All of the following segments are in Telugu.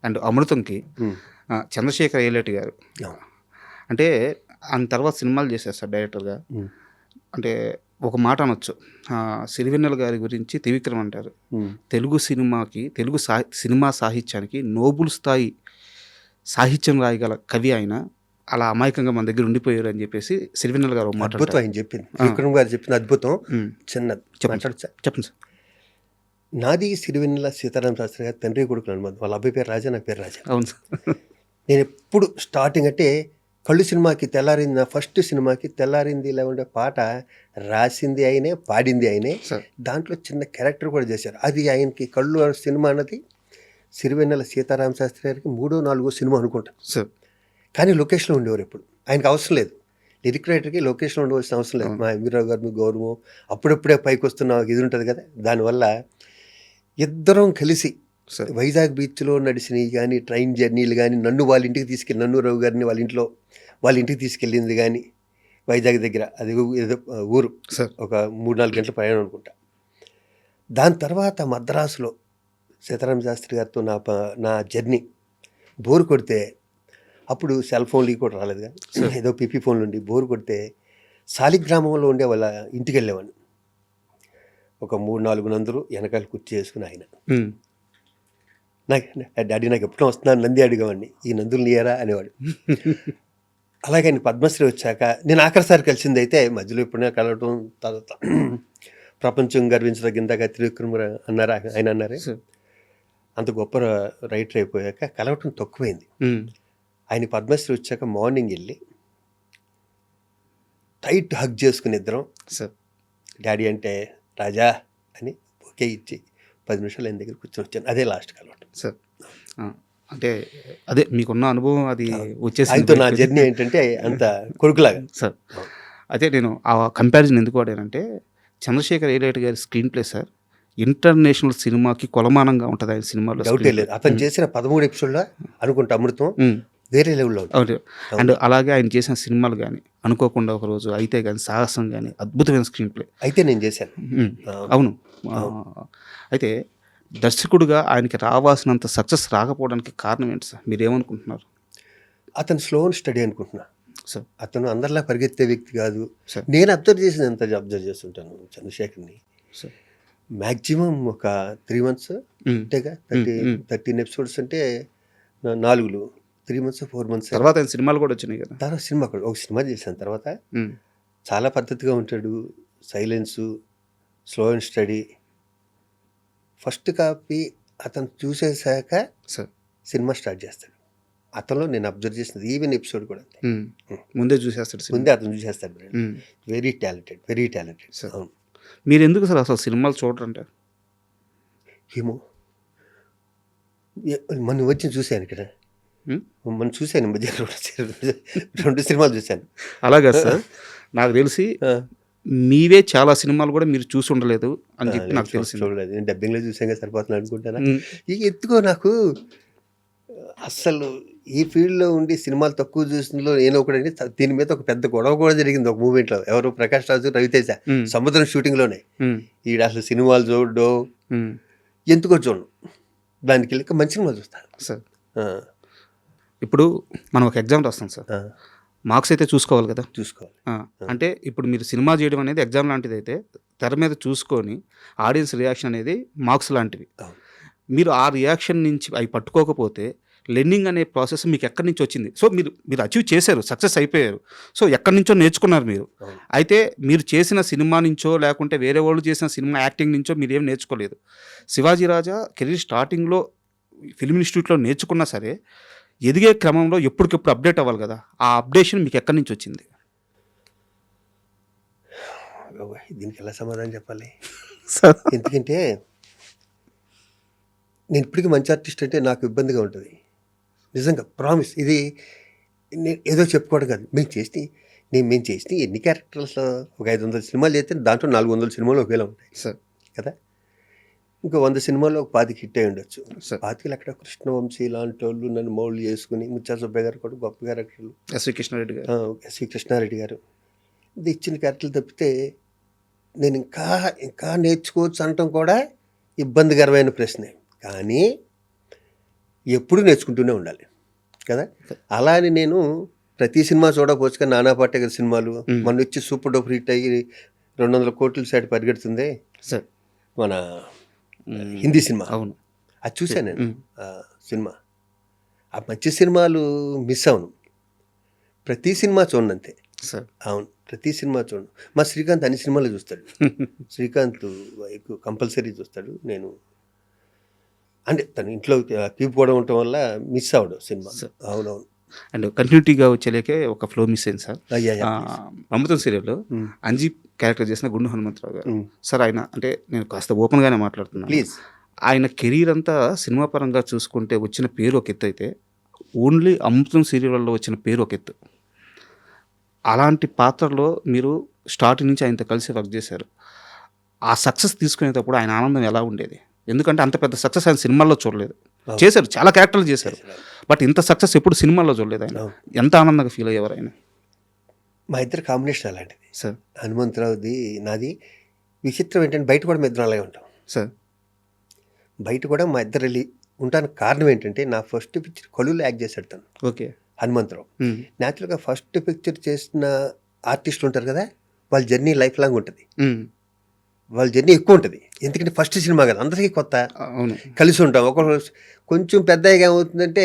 అండ్ అమృతంకి చంద్రశేఖర్ ఏలేటి గారు అంటే ఆయన తర్వాత సినిమాలు చేశారు సార్ డైరెక్టర్గా. అంటే ఒక మాట అనొచ్చు, సిరివెన్నెల గారి గురించి త్రివిక్రమ్ అంటారు, తెలుగు సినిమాకి సినిమా సాహిత్యానికి నోబుల్ స్థాయి సాహిత్యం రాయగల కవి ఆయన, అలా అమాయకంగా మన దగ్గర ఉండిపోయారు అని చెప్పేసి సిరివెన్నెల గారు మాట అద్భుతం ఆయన చెప్పింది. త్రివిక్రమ్ గారు చెప్పిన అద్భుతం. చిన్న చెప్పండి సార్. నాది సిరివెన్నెల సీతారామ శాస్త్రి గారు తండ్రి కొడుకులు అనుమతి. వాళ్ళ అబ్బాయి పేరు రాజా, నా పేరు రాజా. అవును సార్. నేను ఎప్పుడు స్టార్టింగ్ అంటే కళ్ళు సినిమాకి తెల్లారింది, నా ఫస్ట్ సినిమాకి తెల్లారింది ఇలా ఉండే పాట రాసింది ఆయనే, పాడింది ఆయనే. దాంట్లో చిన్న క్యారెక్టర్ కూడా చేశారు. అది ఆయనకి కళ్ళు సినిమా అన్నది సిరివెన్నెల సీతారామ శాస్త్రి గారికి 3వ 4వ సినిమా అనుకుంటాను సార్. కానీ లొకేషన్లో ఉండేవారు ఎప్పుడు. ఆయనకు అవసరం లేదు, లిరిక్ రైటర్కి లొకేషన్లో ఉండవలసిన అవసరం లేదు. మా ఎంవీరావు గారు, గౌరవం అప్పుడప్పుడే పైకి వస్తున్న ఇది ఉంటుంది కదా, దానివల్ల ఇద్దరం కలిసి వైజాగ్ బీచ్లో నడిచినవి కానీ, ట్రైన్ జర్నీలు కానీ, నన్ను వాళ్ళ ఇంటికి తీసుకెళ్ళి, నన్ను రావు గారిని వాళ్ళ ఇంటికి తీసుకెళ్ళింది కానీ, వైజాగ్ దగ్గర అది ఏదో ఊరు, ఒక 3-4 గంటల ప్రయాణం అనుకుంటా. దాని తర్వాత మద్రాసులో సీతారామ శాస్త్రి గారితో నా జర్నీ బోరు కొడితే, అప్పుడు సెల్ ఫోన్లు కూడా రాలేదు కానీ ఏదో పిపి ఫోన్లు ఉండి బోరు కొడితే శాలిగ్రామంలో ఉండే వాళ్ళ ఇంటికి వెళ్ళేవాడిని. ఒక 3-4 నందులు వెనకాల కుర్చీ చేసుకుని ఆయన, డాడీ నాకు ఎప్పుడో వస్తున్నాను నంది అడిగేవాడిని, ఈ నందులు నీయరా అనేవాడు. అలాగే ఆయన పద్మశ్రీ వచ్చాక నేను ఆఖరిసారి కలిసింది అయితే, మధ్యలో ఎప్పుడైనా కలవటం, తర్వాత ప్రపంచం గర్వించదగిందాక త్రివిక్రమ్ అన్నారా ఆయన అన్నారే, అంత గొప్ప రైటర్ అయిపోయాక కలవటం తక్కువైంది. ఆయన పద్మశ్రీ వచ్చాక మార్నింగ్ వెళ్ళి టైట్ హగ్ చేసుకుని ఇద్దరం, డాడీ అంటే రాజా అని ఓకే ఇచ్చి 10 నిమిషాలు ఆయన దగ్గర కూర్చొని వచ్చాను. అదే లాస్ట్ కలవటం సార్. అంటే అదే మీకున్న అనుభవం అది వచ్చేసి ఆయనతో నా జర్నీ ఏంటంటే అంత కొడుకులాగా సార్. అయితే నేను ఆ కంపారిజన్ ఎందుకు వాడానంటే, చంద్రశేఖర్ ఏలేటి గారి స్క్రీన్ ప్లే సార్ ఇంటర్నేషనల్ సినిమాకి కొలమానంగా ఉంటుంది ఆయన సినిమాలో. డౌటే లేదు. అతను చేసిన 13 ఎపిసోడ్లో అనుకుంటా అమృతం వేరే లెవెల్లో ఉంటుంది. అండ్ అలాగే ఆయన చేసిన సినిమాలు కానీ, అనుకోకుండా ఒకరోజు అయితే కానీ, సాహసం కానీ, అద్భుతమైన స్క్రీన్ ప్లే అయితే నేను చేశాను. అవును. అయితే దర్శకుడుగా ఆయనకి రావాల్సినంత సక్సెస్ రాకపోవడానికి కారణం ఏంటి సార్, మీరేమనుకుంటున్నారు? అతను స్లో అండ్ స్టడీ అనుకుంటున్నా సార్. అతను అందరిలా పరిగెత్తే వ్యక్తి కాదు. నేను అబ్జర్వ్ అబ్జర్వ్ చేస్తుంటాను చంద్రశేఖర్ని. మ్యాక్సిమం ఒక 3 months అంతేగా, 13 ఎపిసోడ్స్ అంటే 3 months 4 months తర్వాత సినిమాలు కూడా వచ్చినాయి కదా. తర్వాత సినిమా కూడా ఒక సినిమా చేశాను. తర్వాత చాలా పద్ధతిగా ఉంటాడు, silence, slow and study. First copy అతను చూసేసాక సినిమా స్టార్ట్ చేస్తాడు. అతనిలో నేను అబ్జర్వ్ చేసినది ఈవెన్ ఎపిసోడ్ కూడా ముందే చూసేస్తాడు, ముందే అతను చూసేస్తాడు. Very talented. అవును. మీరు ఎందుకు సార్ అసలు సినిమాలు చూడరంటారు? ఏమో, మనం వచ్చి చూశాను ఇక్కడ, మనం చూశాను మధ్య 2 సినిమాలు చూశాను. అలాగా సార్, నాకు తెలిసి మీవే చాలా సినిమాలు కూడా మీరు చూసి ఉండలేదు అని చెప్పి నాకు తెలిసి. చూడలేదు, నేను డబ్బింగ్లో చూసాక సరిపోతున్నాను అనుకుంటాను. ఇక ఎత్తుకో, నాకు అస్సలు ఈ ఫీల్డ్లో ఉండి సినిమాలు తక్కువ చూసినలో నేను ఒకటి. దీని మీద ఒక పెద్ద గొడవ కూడా జరిగింది ఒక మూమెంట్లో. ఎవరు, ప్రకాష్ రాజు, రవితేజ, సముద్రం షూటింగ్లోనే. ఈడ అసలు సినిమాలు చూడడం ఎందుకో చూడను, దానికి వెళ్ళి మంచి సినిమాలు చూస్తాను సార్. ఇప్పుడు మనం ఒక ఎగ్జామ్ రాస్తాం సార్, మార్క్స్ అయితే చూసుకోవాలి కదా. చూసుకోవాలి. అంటే ఇప్పుడు మీరు సినిమా చేయడం అనేది ఎగ్జామ్ లాంటిది అయితే, తెర మీద చూసుకొని ఆడియన్స్ రియాక్షన్ అనేది మార్క్స్ లాంటివి. మీరు ఆ రియాక్షన్ నుంచి అవి పట్టుకోకపోతే లెర్నింగ్ అనే ప్రాసెస్ మీకు ఎక్కడి నుంచి వచ్చింది? సో మీరు అచీవ్ చేశారు, సక్సెస్ అయిపోయారు. సో ఎక్కడి నుంచో నేర్చుకున్నారు మీరు. అయితే మీరు చేసిన సినిమా నుంచో, లేకుంటే వేరే వాళ్ళు చేసిన సినిమా యాక్టింగ్ నుంచో మీరు ఏం నేర్చుకోలేదు. శివాజీ రాజా కెరీర్ స్టార్టింగ్లో ఫిల్మ్ ఇన్స్టిట్యూట్లో నేర్చుకున్నా సరే, ఎదిగే క్రమంలో ఎప్పటికెప్పుడు అప్డేట్ అవ్వాలి కదా. ఆ అప్డేషన్ మీకు ఎక్కడి నుంచి వచ్చింది? దీనికి ఎలా సమాధానం చెప్పాలి? ఎందుకంటే నేను ఇప్పటికీ మంచి ఆర్టిస్ట్ అంటే నాకు ఇబ్బందిగా ఉంటుంది నిజంగా, ప్రామిస్. ఇది ఏదో చెప్పుకోవడం కాదు. మేము చేసి ఎన్ని క్యారెక్టర్స్, ఒక 500 సినిమాలు చేస్తే దాంట్లో 400 సినిమాలు ఒకేలా ఉంటాయి సార్ కదా. ఇంకా 100 సినిమాల్లో ఒక 25 హిట్ అయి ఉండొచ్చు. 25 అక్కడ కృష్ణవంశీ లాంటి వాళ్ళు నన్ను మౌల్డ్ చేసుకుని, ముత్యాల సుబ్బయ్య గారు కూడా గొప్ప క్యారెక్టర్లు, ఎస్వి కృష్ణారెడ్డి గారు ఇది ఇచ్చిన క్యారెక్టర్లు తప్పితే నేను ఇంకా నేర్చుకోవచ్చు అనటం కూడా ఇబ్బందికరమైన ప్రశ్నే. కానీ ఎప్పుడూ నేర్చుకుంటూనే ఉండాలి కదా. అలా అని నేను ప్రతి సినిమా చూడకపోవచ్చు కానీ నానా పాటేకర్ సినిమాలు మొన్న వచ్చి సూపర్ డూపర్ హిట్ అయ్యి 200 కోట్ల సైడ్ పరిగెడుతుంది సార్ మన హిందీ సినిమా. అవును. అది చూశాను నేను ఆ సినిమా. ఆ మంచి సినిమాలు మిస్ అవును. ప్రతి సినిమా చూడండి అంతే. సార్ అవును, ప్రతి సినిమా చూడండి. మా శ్రీకాంత్ అన్ని సినిమాలు చూస్తాడు. శ్రీకాంత్ ఎక్కువ కంపల్సరీ చూస్తాడు. నేను అంటే తన ఇంట్లో కీపుకోవడం ఉండటం వల్ల మిస్ అవ్వడం సినిమా. అవునవును. అండ్ కంటిన్యూటీగా వచ్చేలేకే ఒక ఫ్లో మిస్ అయింది సార్. అయ్యా అమృతం సీరియల్లో అంజీ క్యారెక్టర్ చేసిన గుండు హనుమంతరావు గారు సార్. ఆయన అంటే నేను కాస్త ఓపెన్గానే మాట్లాడుతున్నాను. ప్లీజ్. ఆయన కెరీర్ అంతా సినిమా పరంగా చూసుకుంటే వచ్చిన పేరు ఒక ఎత్తు అయితే ఓన్లీ అమృతం సీరియల్లో వచ్చిన పేరు ఒక ఎత్తు. అలాంటి పాత్రలో మీరు స్టార్టింగ్ నుంచి ఆయనతో కలిసి వర్క్ చేశారు. ఆ సక్సెస్ తీసుకునేటప్పుడు ఆయన ఆనందం ఎలా ఉండేది? ఎందుకంటే అంత పెద్ద సక్సెస్ ఆయన సినిమాల్లో చూడలేదు. చేశారు, చాలా క్యారెక్టర్లు చేశారు, బట్ ఇంత సక్సెస్ ఎప్పుడు సినిమాల్లో చూడలేదు ఆయన. ఎంత ఆనందంగా ఫీల్ అయ్యేవారు ఆయన? మా ఇద్దరు కాంబినేషన్ అలాంటిది సార్. హనుమంతరావుది నాది. విచిత్రం ఏంటంటే బయట కూడా మా ఇద్దరం అలాగే ఉంటాం సార్. బయట కూడా మా ఇద్దరు వెళ్ళి ఉంటానికి కారణం ఏంటంటే నా ఫస్ట్ పిక్చర్ కొలువులో యాక్ట్ చేశాడు తను. ఓకే. హనుమంతరావు న్యాచురల్గా ఫస్ట్ పిక్చర్ చేసిన ఆర్టిస్టులు ఉంటారు కదా, వాళ్ళ జర్నీ లైఫ్ లాంగ్ ఉంటుంది. వాళ్ళ జర్నీ ఎక్కువ ఉంటుంది, ఎందుకంటే ఫస్ట్ సినిమా కదా, అందరికీ కొత్త. అవును. కలిసి ఉంటాం. ఒకరు కొంచెం పెద్దగా ఏమవుతుందంటే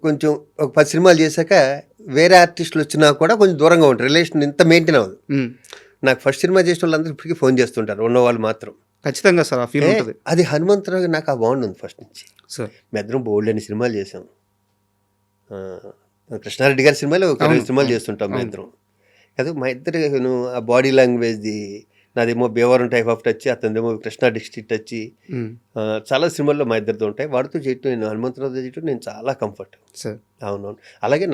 కొంచెం ఒక 10 సినిమాలు చేశాక వేరే ఆర్టిస్టులు వచ్చినా కూడా కొంచెం దూరంగా ఉంటారు, రిలేషన్ ఇంత మెయింటైన్ అవ్వదు. నాకు ఫస్ట్ సినిమా చేసిన వాళ్ళందరూ ఇప్పటికీ ఫోన్ చేస్తుంటారు, ఉన్నవాళ్ళు మాత్రం. ఖచ్చితంగా సార్, ఆ ఫీల్ ఉంటుంది. అది హనుమంతరావు నాకు ఆ బాండ్ ఉంది ఫస్ట్ నుంచి. సార్ మీ ఇద్దరం బోల్డ్ అని సినిమాలు చేసాం. కృష్ణారెడ్డి గారి సినిమాలు ఒక 20 సినిమాలు చేస్తుంటాం మా ఇద్దరం కదా. మా ఇద్దరు ఆ బాడీ లాంగ్వేజ్ది, నాదేమో భీమవరం టైప్ ఆఫ్ టచ్, అతనిదేమో కృష్ణా డిస్ట్రిక్ట్ టచ్. చాలా సినిమాల్లో మా ఇద్దరితో ఉంటాయి. వాడితో చేయటం, నేను హనుమంతరావుతో చేయటం నేను చాలా కంఫర్ట్. సార్. అవునవును. అలాగే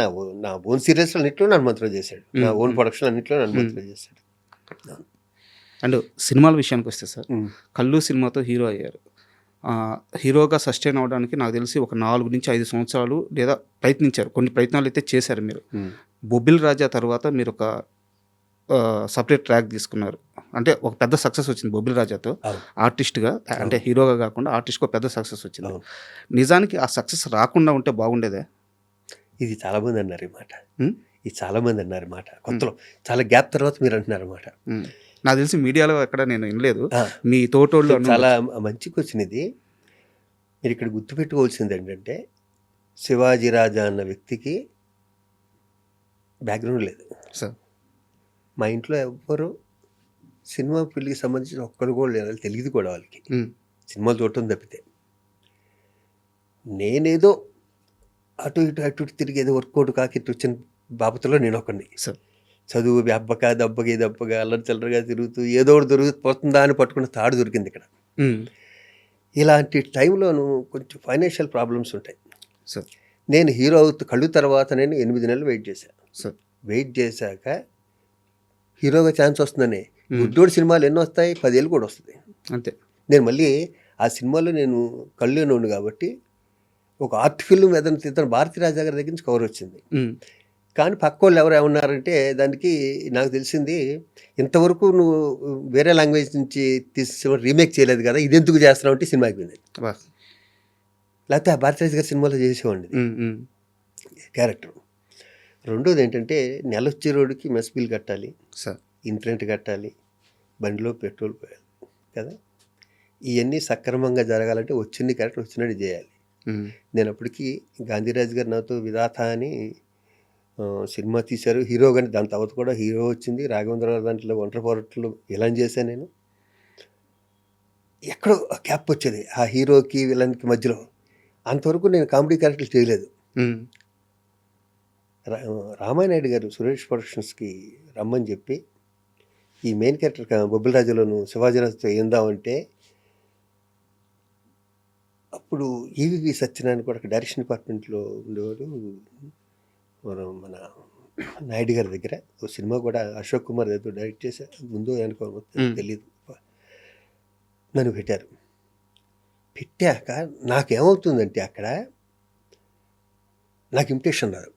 నా ఓన్ సీరియల్స్ అన్నింటిలో హనుమంతరావు చేశాడు, నా ఓన్ ప్రొడక్షన్ అన్నింటిలో హనుమంతరావు చేశాడు. అండ్ సినిమాల విషయానికి వస్తే సార్, కల్లు సినిమాతో హీరో అయ్యారు. హీరోగా సస్టైన్ అవ్వడానికి నాకు తెలిసి ఒక 4 నుంచి 5 సంవత్సరాలు లేదా ప్రయత్నించారు, కొన్ని ప్రయత్నాలు అయితే చేశారు మీరు. బొబ్బిల్ రాజా తర్వాత మీరు ఒక సపరేట్ ట్రాక్ తీసుకున్నారు, అంటే ఒక పెద్ద సక్సెస్ వచ్చింది బొబ్బిల్ రాజాతో ఆర్టిస్ట్గా, అంటే హీరోగా కాకుండా ఆర్టిస్ట్గా పెద్ద సక్సెస్ వచ్చింది. నిజానికి ఆ సక్సెస్ రాకుండా ఉంటే బాగుండేదే? ఇది చాలామంది అన్నారు ఈ మాట, ఇది చాలామంది అన్నారు మాట, కొత్తలో చాలా గ్యాప్ తర్వాత మీరు అంటున్నారు అన్నమాట. నాకు తెలిసి మీడియాలో ఎక్కడ నేను వినలేదు, మీ తోటోళ్ళు. చాలా మంచి క్వశ్చన్ ఇది. మీరు ఇక్కడ గుర్తుపెట్టుకోవాల్సింది ఏంటంటే, శివాజీ రాజా అన్న వ్యక్తికి బ్యాక్గ్రౌండ్ లేదు సార్. మా ఇంట్లో ఎవ్వరు సినిమా ఫీల్డ్కి సంబంధించిన ఒక్కరు కూడా లేదు, తెలియదు కూడా వాళ్ళకి, సినిమాలు చూడటం తప్పితే. నేనేదో అటు ఇటు తిరిగి ఏదో వర్కౌట్ కాకి వచ్చిన బాబతులో నేను ఒకరిని. చదువు దబ్బగా అల్లరి చిల్లరగా తిరుగుతూ ఏదో ఒకటి దొరికిపోతుందా అని పట్టుకున్న తాడు దొరికింది ఇక్కడ. ఇలాంటి టైంలోనూ కొంచెం ఫైనాన్షియల్ ప్రాబ్లమ్స్ ఉంటాయి. నేను హీరో కళ్ళు తర్వాత నేను 8 నెలలు వెయిట్ చేశాను. వెయిట్ చేశాక హీరోగా ఛాన్స్ వస్తుందని, గుడ్డోడి సినిమాలు ఎన్నో వస్తాయి, 10 ఏళ్ళు కూడా వస్తుంది అంతే. నేను మళ్ళీ ఆ సినిమాలో నేను కళ్ళునే ఉండు కాబట్టి ఒక ఆర్ట్ ఫిల్మ్ ఏదైనా తీద్దాం, భారతీరాజా గారి దగ్గర నుంచి కవర్ వచ్చింది. కానీ పక్క వాళ్ళు ఎవరు ఏమన్నారంటే, దానికి నాకు తెలిసింది, ఇంతవరకు నువ్వు వేరే లాంగ్వేజ్ నుంచి తీసి రీమేక్ చేయలేదు కదా, ఇది ఎందుకు చేస్తున్నావు అంటే సినిమాకి పోయింది. లేకపోతే ఆ భారతీరాజు గారి సినిమాలో చేసేవాడిని క్యారెక్టర్. రెండోది ఏంటంటే, నెల వచ్చే రోడ్డుకి మెస్ బిల్ కట్టాలి, ఇంటర్నెట్ కట్టాలి, బండిలో పెట్రోల్ పోయాలి కదా. ఇవన్నీ సక్రమంగా జరగాలంటే వచ్చిన క్యారెక్టర్ వచ్చినట్టు చేయాలి. నేను అప్పటికి గాంధీరాజు గారు నాతో విధాత అని సినిమా తీశారు, హీరో. కానీ దాని తర్వాత కూడా హీరో వచ్చింది, రాఘవేంద్రరావు దాంట్లో ఒంటరి పోరాటంలో విలన్ చేశాను నేను. ఎక్కడో క్యాప్ వచ్చేది ఆ హీరోకి విలన్కి మధ్యలో. అంతవరకు నేను కామెడీ క్యారెక్టర్లు చేయలేదు. రామానాయుడు గారు సురేష్ ప్రొడక్షన్స్కి రమ్మని చెప్పి, ఈ మెయిన్ క్యారెక్టర్ బొబ్బిల్ రాజులోను శివాజీరాజుతో ఏందామంటే, అప్పుడు ఈవివి సత్యనారాయణ కూడా డైరెక్షన్ డిపార్ట్మెంట్లో ఉండేవాడు, మన నాయుడు గారి దగ్గర. ఒక సినిమా కూడా అశోక్ కుమార్ ఏదో డైరెక్ట్ చేశా, ముందు అనుకో తెలియదు. నన్ను పెట్టారు. పెట్టాక నాకేమవుతుందంటే, అక్కడ నాకు ఇమిటేషన్ రాదు,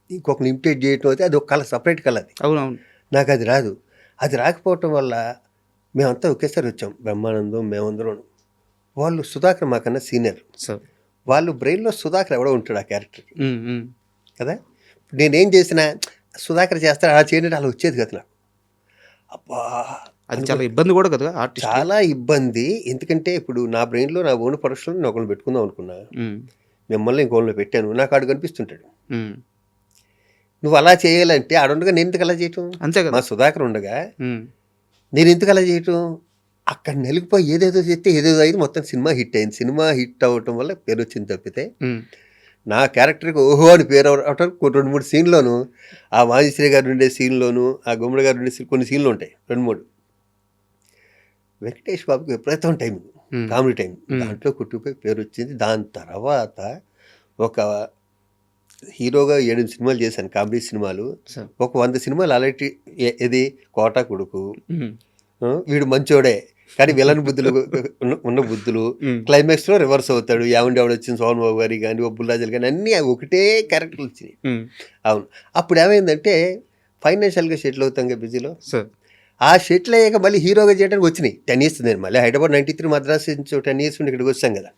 ఇంకొకరిని ఇమిటేట్ చేయటం అయితే అది ఒక కళ, సపరేట్ కళ అది. అవునవును. నాకు అది రాదు. అది రాకపోవటం వల్ల మేమంతా ఒకేసారి వచ్చాం, బ్రహ్మానందం మేమందరం. వాళ్ళు సుధాకర్ మాకన్నా సీనియర్. సార్. వాళ్ళు బ్రెయిన్లో సుధాకర్ ఎవడో ఉంటాడు ఆ క్యారెక్టర్ హ్మ్. హ్మ్. కదా. నేనేం చేసినా సుధాకర్ చేస్తాడు, అలా చేయడం అలా వచ్చేది కదా నాకు. అబ్బా అది చాలా ఇబ్బంది కూడా కదా ఆర్టిస్ట్. చాలా ఇబ్బంది. ఎందుకంటే ఇప్పుడు నా బ్రెయిన్లో నా ఓన్ ప్రొడక్షన్లో నేను ఒకరిని పెట్టుకుందాం అనుకున్నా, మిమ్మల్ని ఇంకోళ్ళు పెట్టాను, నాకు ఆడు కనిపిస్తుంటాడు. నువ్వు అలా చేయాలంటే ఆడుండగా నేను ఎందుకు అలా చేయటం, అంతే కదా. మా సుధాకర్ ఉండగా ఉమ్. నేను ఎందుకు అలా చేయటం. అక్కడ నెలిగిపోయి ఏదేదో చేస్తే ఏదేదో అయింది, మొత్తం సినిమా హిట్ అయింది. సినిమా హిట్ అవ్వటం వల్ల పేరు వచ్చింది తప్పితే ఉమ్. నా క్యారెక్టర్కి ఓహో అని పేరు అవటం 2-3 సీన్లోను, ఆ వాణిశ్రీ గారు ఉండే సీన్లోను, ఆ గుమ్మడి గారు ఉండే కొన్ని సీన్లు ఉంటాయి 2-3. వెంకటేష్ బాబుకి విపరీతం టైం, కామెడీ టైం, దాంట్లో కుట్టుకుపోయి పేరు వచ్చింది. దాని తర్వాత ఒక హీరోగా 7 సినిమాలు చేశాను, కామెడీ సినిమాలు. ఒక 100 సినిమాలు అలాంటి ఇది కోటా కొడుకు, వీడు మంచోడే కానీ విలన్ బుద్ధులు ఉన్న బుద్ధులు, క్లైమాక్స్లో రివర్స్ అవుతాడు, ఎవడు వచ్చింది సోహన్ బాబు గారి కానీ ఒబ్బుల్ రాజులు కానీ అన్నీ ఒకటే క్యారెక్టర్లు వచ్చినాయి. అవును. అప్పుడు ఏమైందంటే ఫైనాన్షియల్గా సెటిల్ అవుతాం కదా బిజీలో. ఆ సెటిల్ అయ్యాక మళ్ళీ హీరోగా చేయడానికి వచ్చినాయి 10 years. నేను మళ్ళీ హైదరాబాద్ 93 మద్రాసు నుంచి 10 years నుండి ఇక్కడికి వచ్చాం కదా.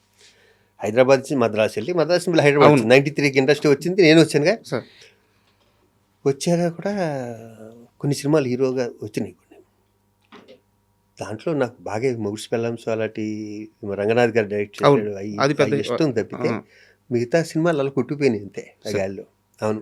హైదరాబాద్ నుంచి మద్రాసు వెళ్ళి మద్రాసు మళ్ళీ హైదరాబాద్ 93కి ఇండస్ట్రీ వచ్చింది, నేను వచ్చానుగా. వచ్చాక కూడా కొన్ని సినిమాలు హీరోగా వచ్చినాయి. దాంట్లో నాకు బాగా మొగుడ్స్ పెళ్ళాంస్ అలాంటి రంగనాథ్ గారు డైరెక్ట్ చేశాడు, అవి ఇష్టం తప్పితే మిగతా సినిమాలు అలా కొట్టుకుపోయినాయి అంతే ఆ గాల్లో. అవును.